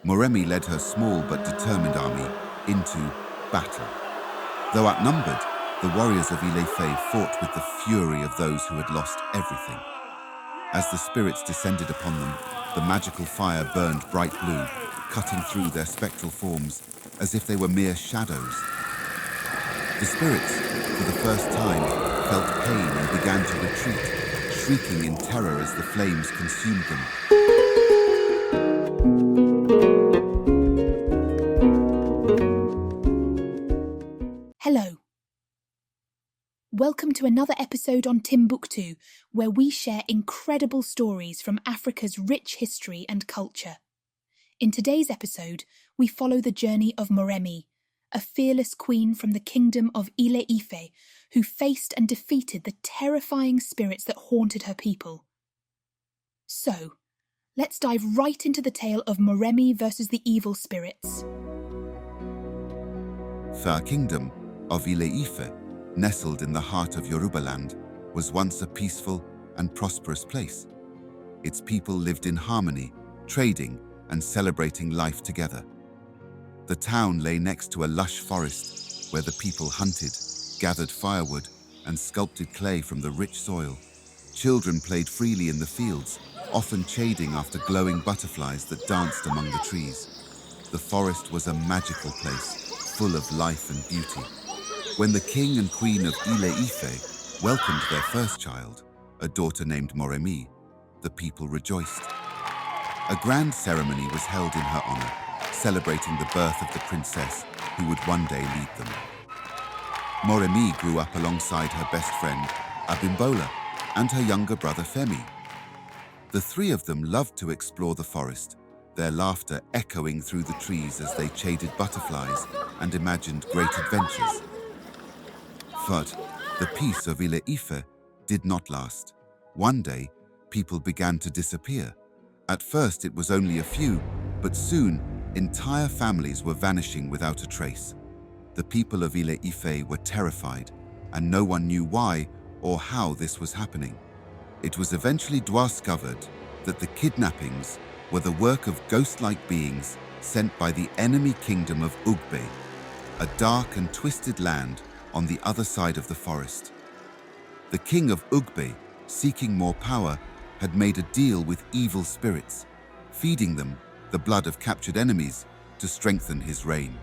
Moremi led her small but determined army into battle. Though outnumbered, the warriors of Ile-Ife fought with the fury of those who had lost everything. As the spirits descended upon them, the magical fire burned bright blue, cutting through their spectral forms as if they were mere shadows. The spirits, for the first time, felt pain and began to retreat, shrieking in terror as the flames consumed them. Hello. Welcome to another episode on Timbuktu, where we share incredible stories from Africa's rich history and culture. In today's episode, we follow the journey of Moremi, a fearless queen from the kingdom of Ile-Ife, who faced and defeated the terrifying spirits that haunted her people. So, let's dive right into the tale of Moremi versus the evil spirits. The kingdom of Ile-Ife, nestled in the heart of Yoruba land, was once a peaceful and prosperous place. Its people lived in harmony, trading and celebrating life together. The town lay next to a lush forest where the people hunted, gathered firewood, and sculpted clay from the rich soil. Children played freely in the fields, often chasing after glowing butterflies that danced among the trees. The forest was a magical place, full of life and beauty. When the king and queen of Ile-Ife welcomed their first child, a daughter named Moremi, the people rejoiced. A grand ceremony was held in her honor, celebrating the birth of the princess who would one day lead them. Moremi grew up alongside her best friend, Abimbola, and her younger brother Femi. The three of them loved to explore the forest, their laughter echoing through the trees as they chased butterflies and imagined great adventures. But the peace of Ile-Ife did not last. One day, people began to disappear. At first, it was only a few, but soon, entire families were vanishing without a trace. The people of Ile-Ife were terrified, and no one knew why or how this was happening. It was eventually discovered that the kidnappings were the work of ghost-like beings sent by the enemy kingdom of Ugbe, a dark and twisted land on the other side of the forest. The king of Ugbe, seeking more power, had made a deal with evil spirits, feeding them the blood of captured enemies to strengthen his reign.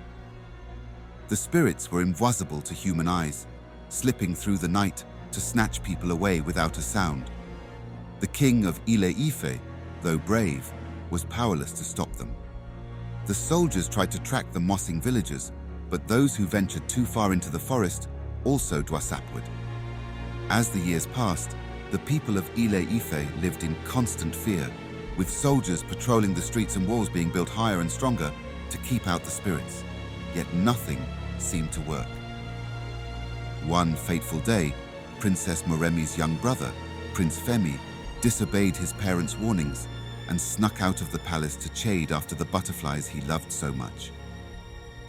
The spirits were invisible to human eyes, slipping through the night to snatch people away without a sound. The king of Ile-Ife, though brave, was powerless to stop them. The soldiers tried to track the mossing villagers, but those who ventured too far into the forest also disappeared. As the years passed, the people of Ile-Ife lived in constant fear, with soldiers patrolling the streets and walls being built higher and stronger to keep out the spirits. Yet nothing seemed to work. One fateful day, Princess Moremi's young brother, Prince Femi, disobeyed his parents' warnings and snuck out of the palace to chase after the butterflies he loved so much.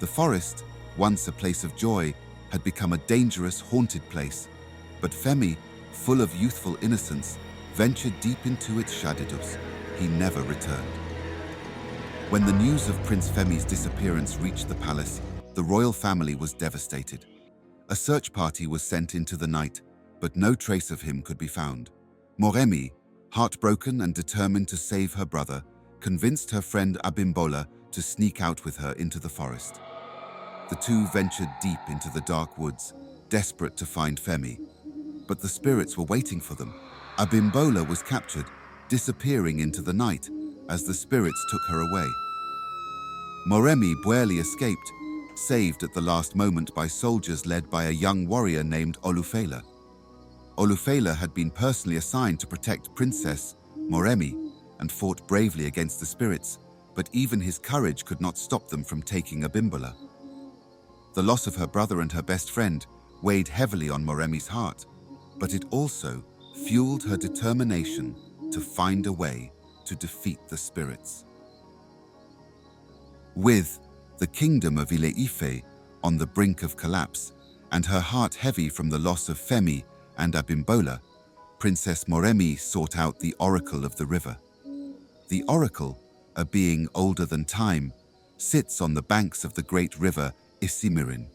The forest, once a place of joy, had become a dangerous, haunted place, but Femi, full of youthful innocence, ventured deep into its shadows. He never returned. When the news of Prince Femi's disappearance reached the palace, the royal family was devastated. A search party was sent into the night, but no trace of him could be found. Moremi, heartbroken and determined to save her brother, convinced her friend Abimbola to sneak out with her into the forest. The two ventured deep into the dark woods, desperate to find Femi. But the spirits were waiting for them. Abimbola was captured, disappearing into the night as the spirits took her away. Moremi barely escaped, saved at the last moment by soldiers led by a young warrior named Olufela. Olufela had been personally assigned to protect Princess Moremi and fought bravely against the spirits, but even his courage could not stop them from taking Abimbola. The loss of her brother and her best friend weighed heavily on Moremi's heart, but it also fueled her determination to find a way to defeat the spirits. With the kingdom of Ile-Ife on the brink of collapse and her heart heavy from the loss of Femi and Abimbola, Princess Moremi sought out the Oracle of the River. The Oracle, a being older than time, sits on the banks of the great river Isimirin.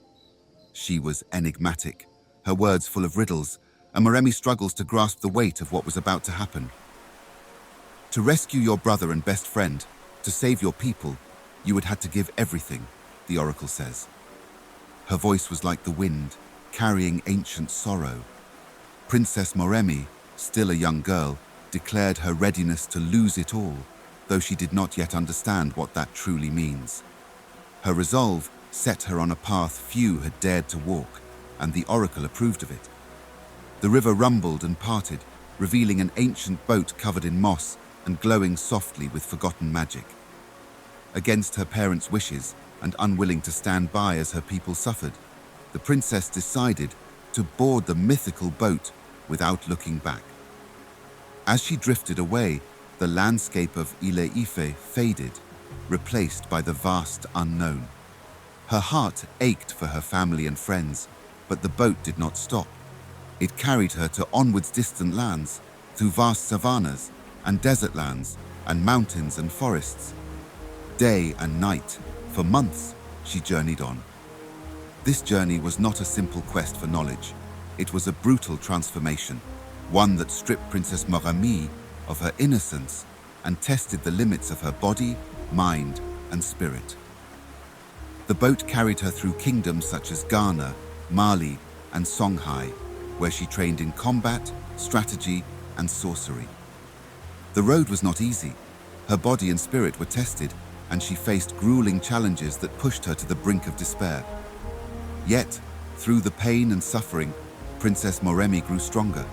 She was enigmatic, her words full of riddles, and Moremi struggles to grasp the weight of what was about to happen. To rescue your brother and best friend, to save your people, you would have to give everything, the oracle says. Her voice was like the wind, carrying ancient sorrow. Princess Moremi, still a young girl, declared her readiness to lose it all, though she did not yet understand what that truly means. Her resolve set her on a path few had dared to walk, and the oracle approved of it. The river rumbled and parted, revealing an ancient boat covered in moss and glowing softly with forgotten magic. Against her parents' wishes and unwilling to stand by as her people suffered, the princess decided to board the mythical boat without looking back. As she drifted away, the landscape of Ile-Ife faded, replaced by the vast unknown. Her heart ached for her family and friends, but the boat did not stop. It carried her to onwards distant lands, through vast savannas and desert lands and mountains and forests. Day and night, for months, she journeyed on. This journey was not a simple quest for knowledge. It was a brutal transformation, one that stripped Princess Moremi of her innocence and tested the limits of her body, mind, and spirit. The boat carried her through kingdoms such as Ghana, Mali, and Songhai, where she trained in combat, strategy, and sorcery. The road was not easy. Her body and spirit were tested, and she faced grueling challenges that pushed her to the brink of despair. Yet, through the pain and suffering, Princess Moremi grew stronger.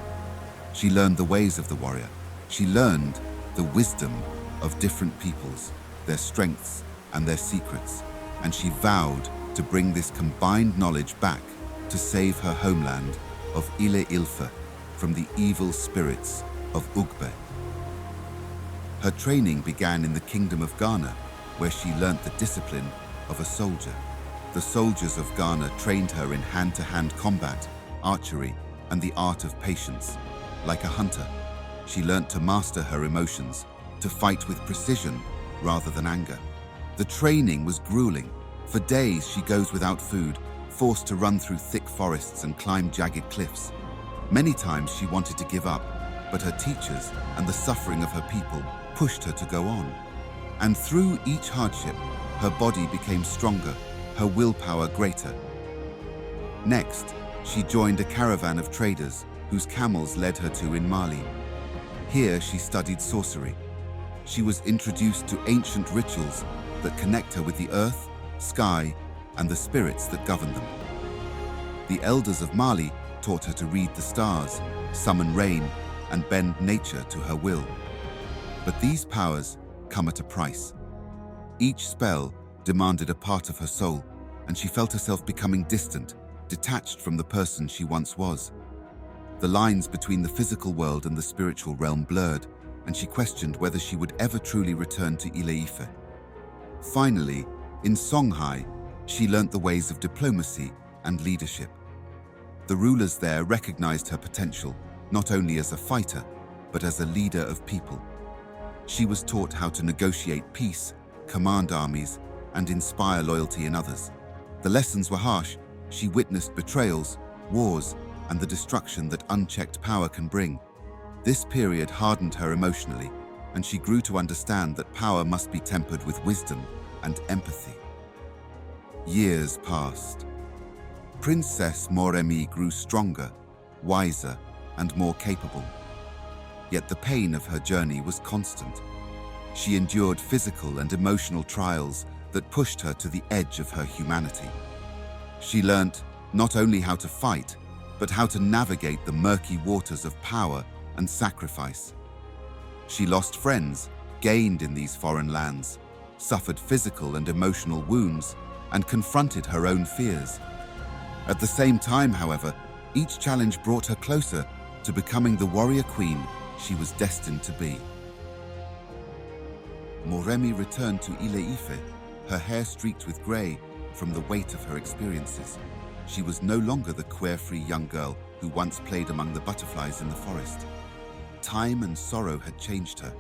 She learned the ways of the warrior. She learned the wisdom of different peoples, their strengths and their secrets, and she vowed to bring this combined knowledge back to save her homeland of Ile-Ife from the evil spirits of Ugbe. Her training began in the kingdom of Ghana, where she learnt the discipline of a soldier. The soldiers of Ghana trained her in hand-to-hand combat, archery, and the art of patience. Like a hunter, she learnt to master her emotions, to fight with precision rather than anger. The training was grueling. For days she goes without food, forced to run through thick forests and climb jagged cliffs. Many times she wanted to give up, but her teachers and the suffering of her people pushed her to go on. And through each hardship, her body became stronger, her willpower greater. Next, she joined a caravan of traders whose camels led her to in Mali. Here she studied sorcery. She was introduced to ancient rituals that connect her with the earth, sky, and the spirits that govern them. The elders of Mali taught her to read the stars, summon rain, and bend nature to her will. But these powers come at a price. Each spell demanded a part of her soul, and she felt herself becoming distant, detached from the person she once was. The lines between the physical world and the spiritual realm blurred, and she questioned whether she would ever truly return to Ile-Ife. Finally, in Songhai, she learnt the ways of diplomacy and leadership. The rulers there recognized her potential, not only as a fighter, but as a leader of people. She was taught how to negotiate peace, command armies, and inspire loyalty in others. The lessons were harsh. She witnessed betrayals, wars, and the destruction that unchecked power can bring. This period hardened her emotionally, and she grew to understand that power must be tempered with wisdom and empathy. Years passed. Princess Moremi grew stronger, wiser, and more capable. Yet the pain of her journey was constant. She endured physical and emotional trials that pushed her to the edge of her humanity. She learnt not only how to fight, but how to navigate the murky waters of power and sacrifice. She lost friends, gained in these foreign lands, suffered physical and emotional wounds, and confronted her own fears. At the same time, however, each challenge brought her closer to becoming the warrior queen she was destined to be. Moremi returned to Ile-Ife, her hair streaked with grey from the weight of her experiences. She was no longer the carefree young girl who once played among the butterflies in the forest. Time and sorrow had changed her,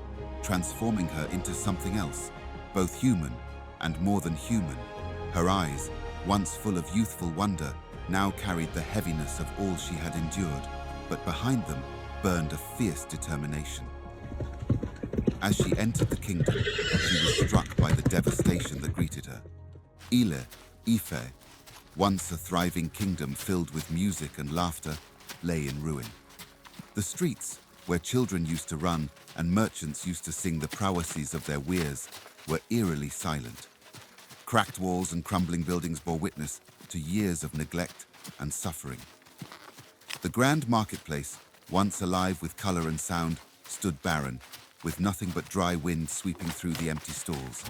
transforming her into something else, both human and more than human. Her eyes, once full of youthful wonder, now carried the heaviness of all she had endured, but behind them burned a fierce determination. As she entered the kingdom, she was struck by the devastation that greeted her. Ife, once a thriving kingdom filled with music and laughter, lay in ruin. The streets, where children used to run and merchants used to sing the prowesses of their wares, were eerily silent. Cracked walls and crumbling buildings bore witness to years of neglect and suffering. The grand marketplace, once alive with color and sound, stood barren, with nothing but dry wind sweeping through the empty stalls.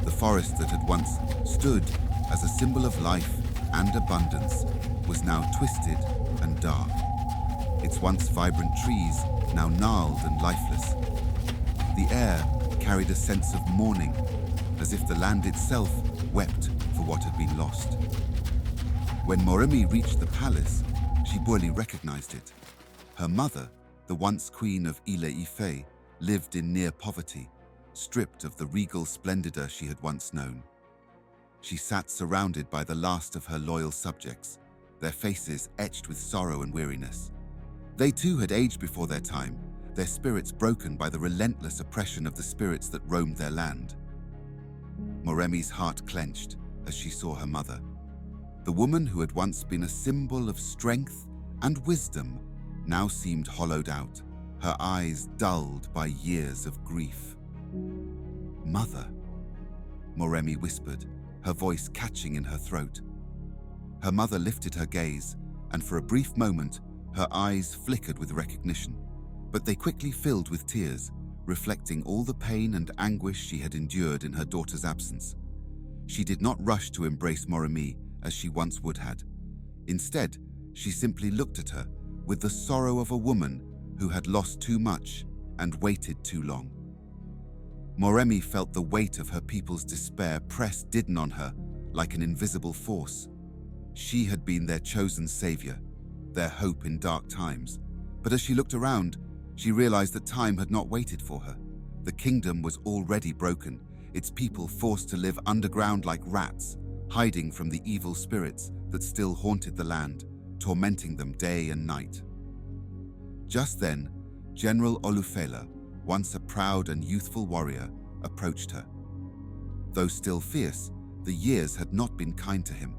The forest that had once stood as a symbol of life and abundance was now twisted and dark. Its once vibrant trees now gnarled and lifeless. The air carried a sense of mourning, as if the land itself wept for what had been lost. When Moremi reached the palace, she barely recognized it. Her mother, the once queen of Ife, lived in near poverty, stripped of the regal splendor she had once known. She sat surrounded by the last of her loyal subjects, their faces etched with sorrow and weariness. They too had aged before their time, their spirits broken by the relentless oppression of the spirits that roamed their land. Moremi's heart clenched as she saw her mother. The woman who had once been a symbol of strength and wisdom now seemed hollowed out, her eyes dulled by years of grief. "Mother," Moremi whispered, her voice catching in her throat. Her mother lifted her gaze, and for a brief moment, her eyes flickered with recognition, but they quickly filled with tears, reflecting all the pain and anguish she had endured in her daughter's absence. She did not rush to embrace Moremi as she once would had. Instead, she simply looked at her with the sorrow of a woman who had lost too much and waited too long. Moremi felt the weight of her people's despair pressed in on her like an invisible force. She had been their chosen savior, their hope in dark times. But as she looked around, she realized that time had not waited for her. The kingdom was already broken, its people forced to live underground like rats, hiding from the evil spirits that still haunted the land, tormenting them day and night. Just then, General Olufela, once a proud and youthful warrior, approached her. Though still fierce, the years had not been kind to him.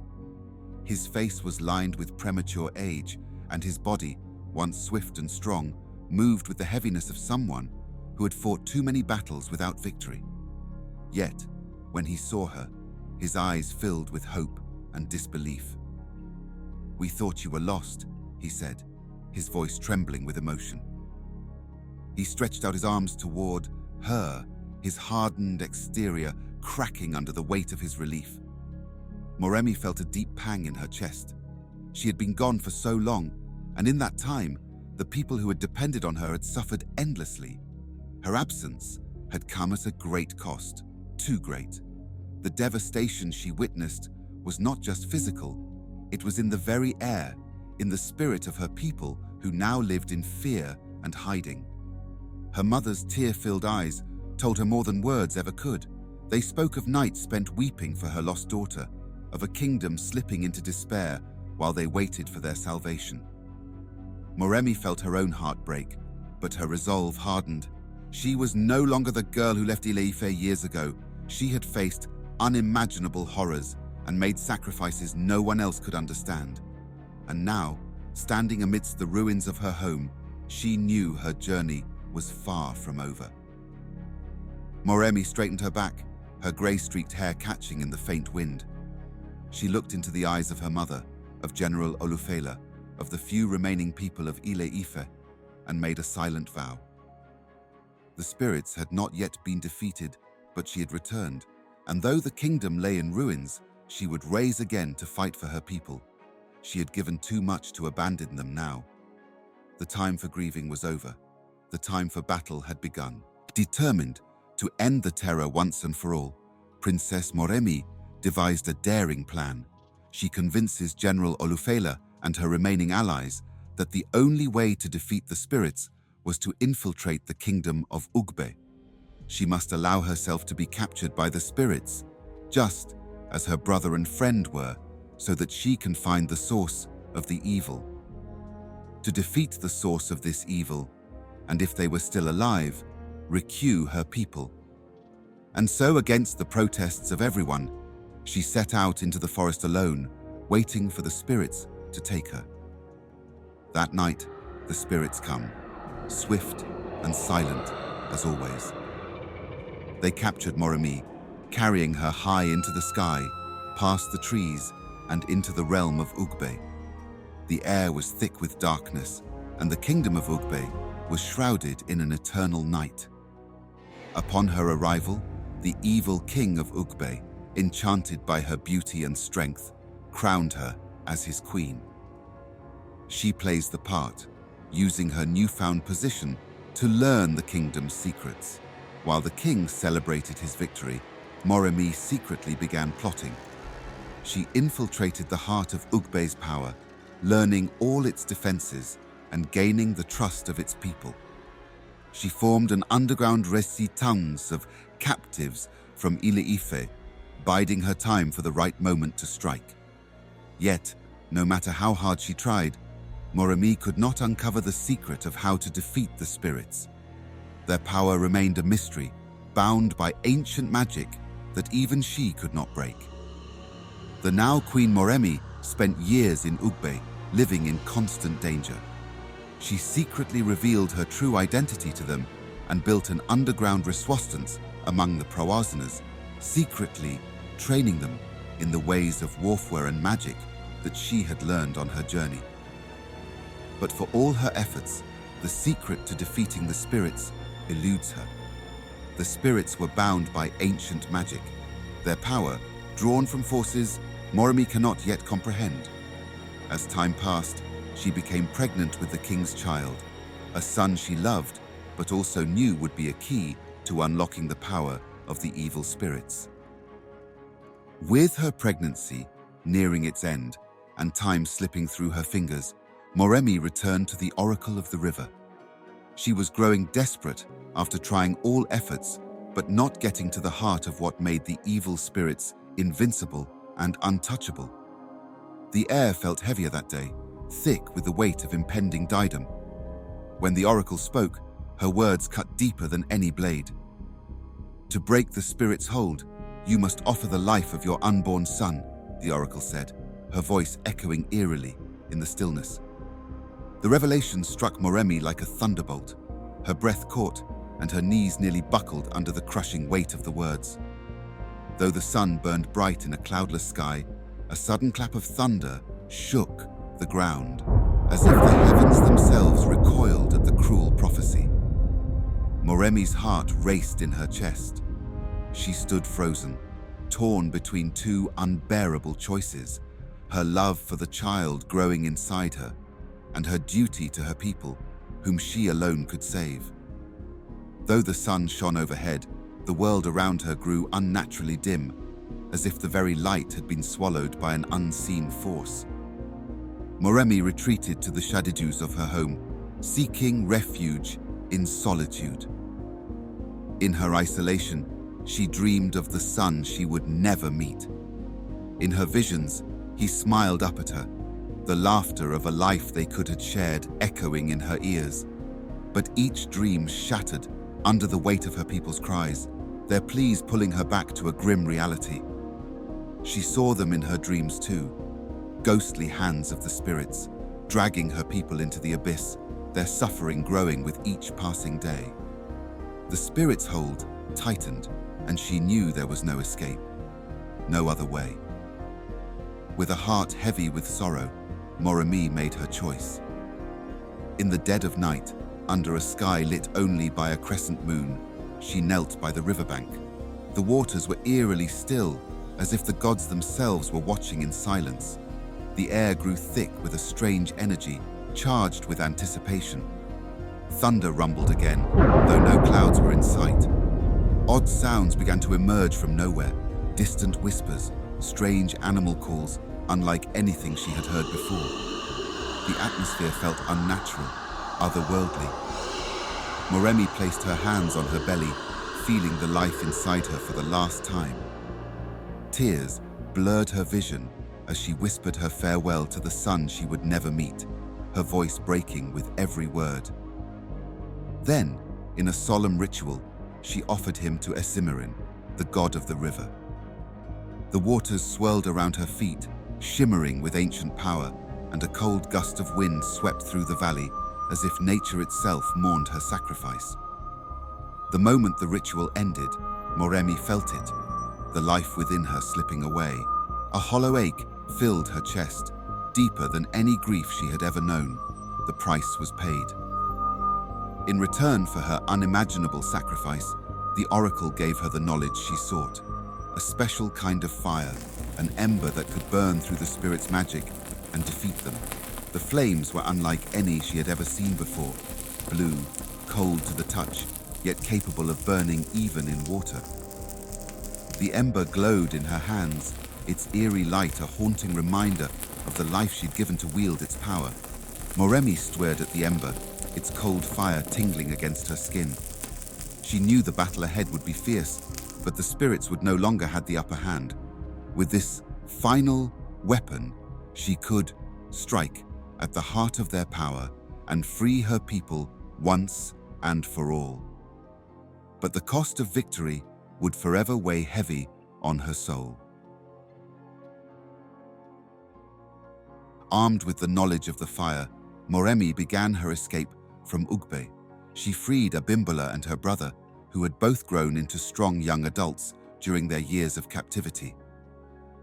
His face was lined with premature age, and his body, once swift and strong, moved with the heaviness of someone who had fought too many battles without victory. Yet, when he saw her, his eyes filled with hope and disbelief. "We thought you were lost," he said, his voice trembling with emotion. He stretched out his arms toward her, his hardened exterior cracking under the weight of his relief. Moremi felt a deep pang in her chest. She had been gone for so long, and in that time, the people who had depended on her had suffered endlessly. Her absence had come at a great cost, too great. The devastation she witnessed was not just physical, it was in the very air, in the spirit of her people who now lived in fear and hiding. Her mother's tear-filled eyes told her more than words ever could. They spoke of nights spent weeping for her lost daughter, of a kingdom slipping into despair while they waited for their salvation. Moremi felt her own heart break, but her resolve hardened. She was no longer the girl who left Ife years ago. She had faced unimaginable horrors and made sacrifices no one else could understand. And now, standing amidst the ruins of her home, she knew her journey was far from over. Moremi straightened her back, her grey-streaked hair catching in the faint wind. She looked into the eyes of her mother, of General Olufela, of the few remaining people of Ife, and made a silent vow. The spirits had not yet been defeated, but she had returned, and though the kingdom lay in ruins, she would rise again to fight for her people. She had given too much to abandon them now. The time for grieving was over. The time for battle had begun. Determined to end the terror once and for all, Princess Moremi devised a daring plan. She convinces General Olufela and her remaining allies that the only way to defeat the spirits was to infiltrate the kingdom of Ugbe. she must allow herself to be captured by the spirits, just as her brother and friend were, so that she can find the source of the evil. To defeat the source of this evil, and if they were still alive, recue her people. And so, against the protests of everyone, she set out into the forest alone, waiting for the spirits to take her. That night, the spirits come, swift and silent as always. They captured Moremi, carrying her high into the sky, past the trees, and into the realm of Ugbe. The air was thick with darkness, and the kingdom of Ugbe was shrouded in an eternal night. Upon her arrival, the evil king of Ugbe, enchanted by her beauty and strength, crowned her as his queen. She plays the part, using her newfound position to learn the kingdom's secrets. While the king celebrated his victory, Moremi secretly began plotting. She infiltrated the heart of Ugbe's power, learning all its defenses and gaining the trust of its people. She formed an underground resistance of captives from Ile-Ife, biding her time for the right moment to strike. Yet, no matter how hard she tried, Moremi could not uncover the secret of how to defeat the spirits. Their power remained a mystery, bound by ancient magic that even she could not break. The now Queen Moremi spent years in Ugbe, living in constant danger. She secretly revealed her true identity to them and built an underground resistance among the Proazanas, secretly training them in the ways of warfare and magic that she had learned on her journey. But for all her efforts, the secret to defeating the spirits eludes her. The spirits were bound by ancient magic, their power drawn from forces Moremi cannot yet comprehend. As time passed, she became pregnant with the king's child, a son she loved but also knew would be a key to unlocking the power of the evil spirits. With her pregnancy nearing its end and time slipping through her fingers, Moremi returned to the Oracle of the River. She was growing desperate after trying all efforts, but not getting to the heart of what made the evil spirits invincible and untouchable. The air felt heavier that day, thick with the weight of impending diadem. When the oracle spoke, her words cut deeper than any blade. "To break the spirit's hold, you must offer the life of your unborn son," the oracle said, her voice echoing eerily in the stillness. The revelation struck Moremi like a thunderbolt. Her breath caught, and her knees nearly buckled under the crushing weight of the words. Though the sun burned bright in a cloudless sky, a sudden clap of thunder shook the ground, as if the heavens themselves recoiled at the cruel prophecy. Moremi's heart raced in her chest. She stood frozen, torn between two unbearable choices: her love for the child growing inside her, and her duty to her people, whom she alone could save. Though the sun shone overhead, the world around her grew unnaturally dim, as if the very light had been swallowed by an unseen force. Moremi retreated to the shadows of her home, seeking refuge in solitude. In her isolation, she dreamed of the son she would never meet. In her visions, he smiled up at her, the laughter of a life they could have shared echoing in her ears. But each dream shattered under the weight of her people's cries, their pleas pulling her back to a grim reality. She saw them in her dreams too, ghostly hands of the spirits, dragging her people into the abyss, their suffering growing with each passing day. The spirit's hold tightened, and she knew there was no escape, no other way. With a heart heavy with sorrow, Moremi made her choice. In the dead of night, under a sky lit only by a crescent moon, she knelt by the riverbank. The waters were eerily still, as if the gods themselves were watching in silence. The air grew thick with a strange energy, charged with anticipation. Thunder rumbled again, though no clouds were in sight. Odd sounds began to emerge from nowhere, distant whispers, strange animal calls, unlike anything she had heard before. The atmosphere felt unnatural, otherworldly. Moremi placed her hands on her belly, feeling the life inside her for the last time. Tears blurred her vision as she whispered her farewell to the son she would never meet, her voice breaking with every word. Then, in a solemn ritual, she offered him to Esimerin, the god of the river. The waters swirled around her feet, shimmering with ancient power, and a cold gust of wind swept through the valley as if nature itself mourned her sacrifice. The moment the ritual ended, Moremi felt it, the life within her slipping away. A hollow ache filled her chest, deeper than any grief she had ever known. The price was paid. In return for her unimaginable sacrifice, the oracle gave her the knowledge she sought, a special kind of fire, an ember that could burn through the spirit's magic and defeat them. The flames were unlike any she had ever seen before, blue, cold to the touch, yet capable of burning even in water. The ember glowed in her hands, its eerie light a haunting reminder of the life she'd given to wield its power. Moremi stared at the ember, its cold fire tingling against her skin. She knew the battle ahead would be fierce, but the spirits would no longer have the upper hand. With this final weapon, she could strike at the heart of their power and free her people once and for all. But the cost of victory would forever weigh heavy on her soul. Armed with the knowledge of the fire, Moremi began her escape from Ugbe. She freed Abimbola and her brother, who had both grown into strong young adults during their years of captivity.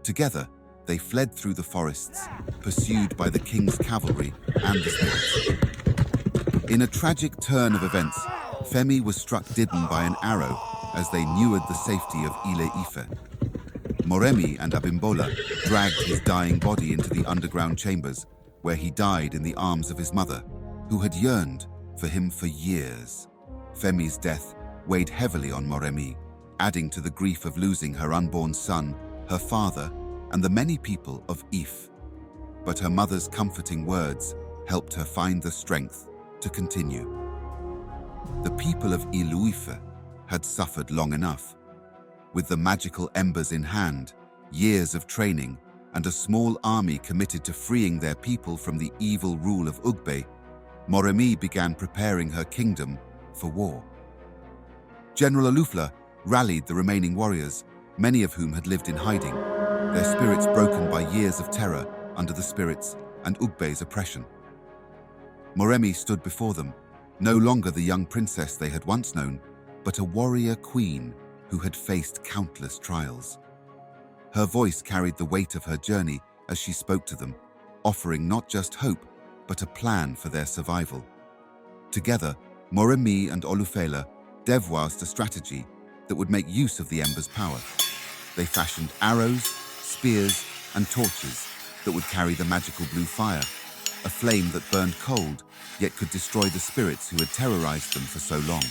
Together, they fled through the forests, pursued by the king's cavalry and the spirits. In a tragic turn of events, Femi was struck dead by an arrow as they neared the safety of Ile-Ife. Moremi and Abimbola dragged his dying body into the underground chambers, where he died in the arms of his mother, who had yearned for him for years. Femi's death weighed heavily on Moremi, adding to the grief of losing her unborn son, her father, and the many people of If. But her mother's comforting words helped her find the strength to continue. The people of Ile-Ife had suffered long enough. With the magical embers in hand, years of training, and a small army committed to freeing their people from the evil rule of Ugbe, Moremi began preparing her kingdom for war. General Olufela rallied the remaining warriors, many of whom had lived in hiding, their spirits broken by years of terror under the spirits and Ugbe's oppression. Moremi stood before them, no longer the young princess they had once known, but a warrior queen who had faced countless trials. Her voice carried the weight of her journey as she spoke to them, offering not just hope, but a plan for their survival. Together, Moremi and Olufela devised a strategy that would make use of the ember's power. They fashioned arrows, spears, and torches that would carry the magical blue fire, a flame that burned cold, yet could destroy the spirits who had terrorized them for so long.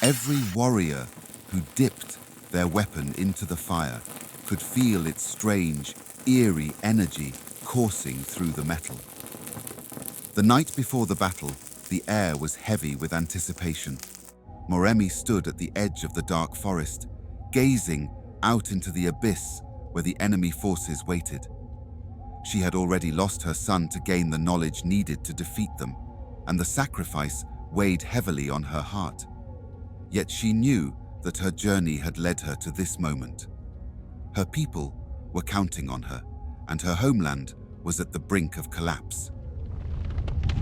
Every warrior who dipped their weapon into the fire could feel its strange, eerie energy coursing through the metal. The night before the battle, the air was heavy with anticipation. Moremi stood at the edge of the dark forest, gazing out into the abyss where the enemy forces waited. She had already lost her son to gain the knowledge needed to defeat them, and the sacrifice weighed heavily on her heart. Yet she knew that her journey had led her to this moment. Her people were counting on her, and her homeland was at the brink of collapse.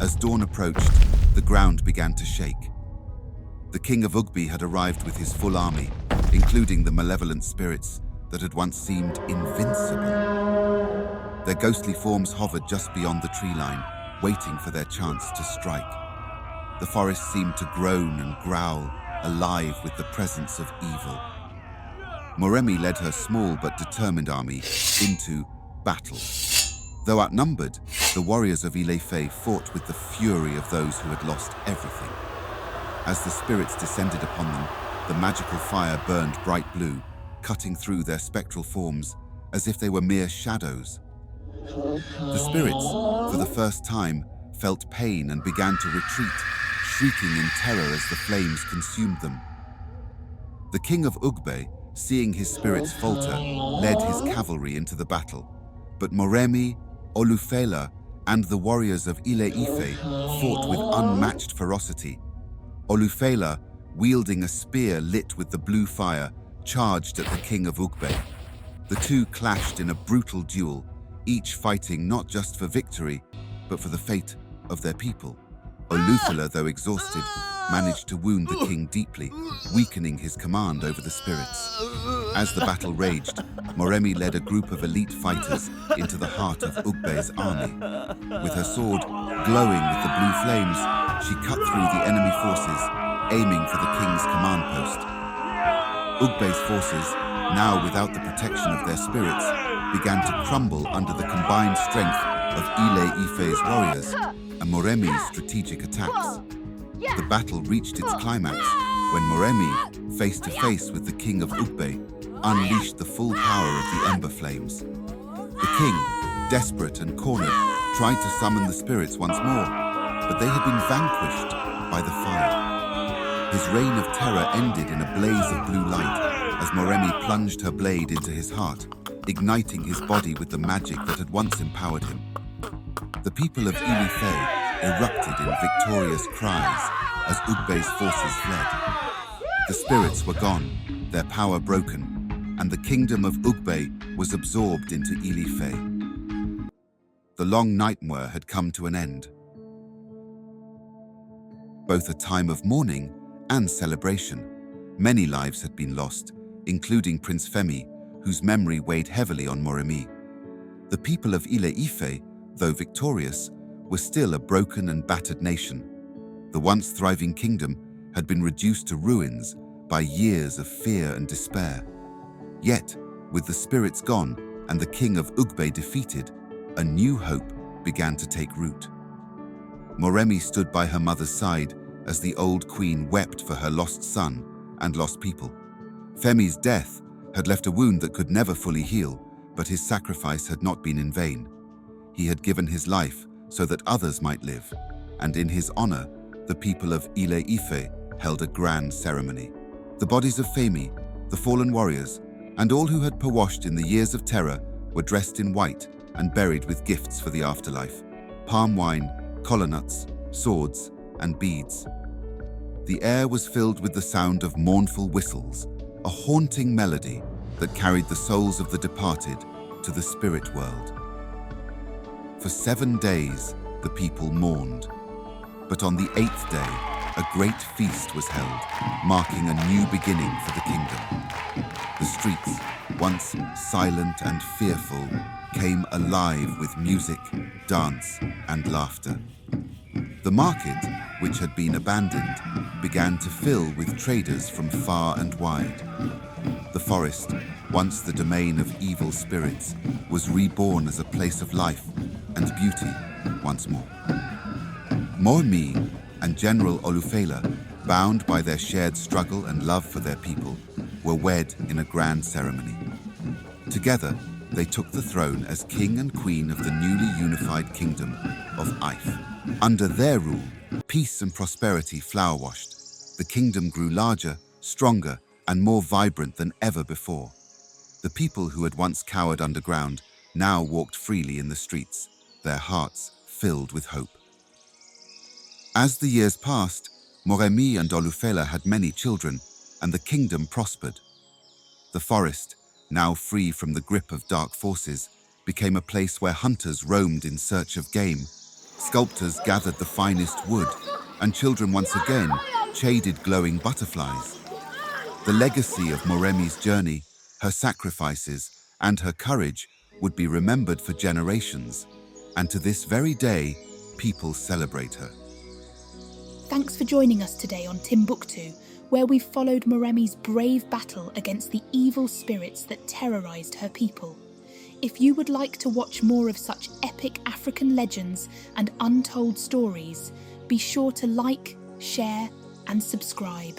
As dawn approached, the ground began to shake. The king of Ugbe had arrived with his full army, including the malevolent spirits that had once seemed invincible. Their ghostly forms hovered just beyond the tree line, waiting for their chance to strike. The forest seemed to groan and growl, alive with the presence of evil. Moremi led her small but determined army into battle. Though outnumbered, the warriors of Ile-Ife fought with the fury of those who had lost everything. As the spirits descended upon them, the magical fire burned bright blue, cutting through their spectral forms as if they were mere shadows. The spirits, for the first time, felt pain and began to retreat, shrieking in terror as the flames consumed them. The king of Ugbe, seeing his spirits falter, led his cavalry into the battle. But Moremi, Olufela, and the warriors of Ile-Ife fought with unmatched ferocity. Olufela, wielding a spear lit with the blue fire, charged at the king of Ugbe. The two clashed in a brutal duel, each fighting not just for victory, but for the fate of their people. Olufela, though exhausted, managed to wound the king deeply, weakening his command over the spirits. As the battle raged, Moremi led a group of elite fighters into the heart of Ugbe's army. With her sword glowing with the blue flames, she cut through the enemy forces, aiming for the king's command post. Ugbe's forces, now without the protection of their spirits, began to crumble under the combined strength of Ile-Ife's warriors and Moremi's strategic attacks. The battle reached its climax when Moremi, face to face with the king of Ugbe, unleashed the full power of the ember flames. The king, desperate and cornered, tried to summon the spirits once more, but they had been vanquished by the fire. His reign of terror ended in a blaze of blue light as Moremi plunged her blade into his heart, igniting his body with the magic that had once empowered him. The people of Ile-Ife erupted in victorious cries as Ugbe's forces fled. The spirits were gone, their power broken, and the kingdom of Ugbe was absorbed into Ile-Ife. The long nightmare had come to an end. Both a time of mourning and celebration. Many lives had been lost, including Prince Femi, whose memory weighed heavily on Moremi. The people of Ile-Ife, though victorious, were still a broken and battered nation. The once thriving kingdom had been reduced to ruins by years of fear and despair. Yet, with the spirits gone and the king of Ugbe defeated, a new hope began to take root. Moremi stood by her mother's side as the old queen wept for her lost son and lost people. Femi's death had left a wound that could never fully heal, but his sacrifice had not been in vain. He had given his life so that others might live, and in his honor, the people of Ile-Ife held a grand ceremony. The bodies of Femi, the fallen warriors, and all who had perished in the years of terror were dressed in white and buried with gifts for the afterlife: palm wine, kola nuts, swords, and beads. The air was filled with the sound of mournful whistles, a haunting melody that carried the souls of the departed to the spirit world. For 7 days, the people mourned. But on the 8th day, a great feast was held, marking a new beginning for the kingdom. The streets, once silent and fearful, came alive with music, dance, and laughter. The market, which had been abandoned, began to fill with traders from far and wide. The forest, once the domain of evil spirits, was reborn as a place of life and beauty once more. Moremi and General Olufela, bound by their shared struggle and love for their people, were wed in a grand ceremony. Together, they took the throne as king and queen of the newly unified kingdom of Ife. Under their rule, peace and prosperity flower-washed. The kingdom grew larger, stronger, and more vibrant than ever before. The people who had once cowered underground now walked freely in the streets, their hearts filled with hope. As the years passed, Moremi and Olufela had many children, and the kingdom prospered. The forest, now free from the grip of dark forces, became a place where hunters roamed in search of game. Sculptors gathered the finest wood, and children once again shaded glowing butterflies. The legacy of Moremi's journey, her sacrifices, and her courage would be remembered for generations, and to this very day, people celebrate her. Thanks for joining us today on Timbuktu, where we followed Moremi's brave battle against the evil spirits that terrorized her people. If you would like to watch more of such epic African legends and untold stories, be sure to like, share, and subscribe.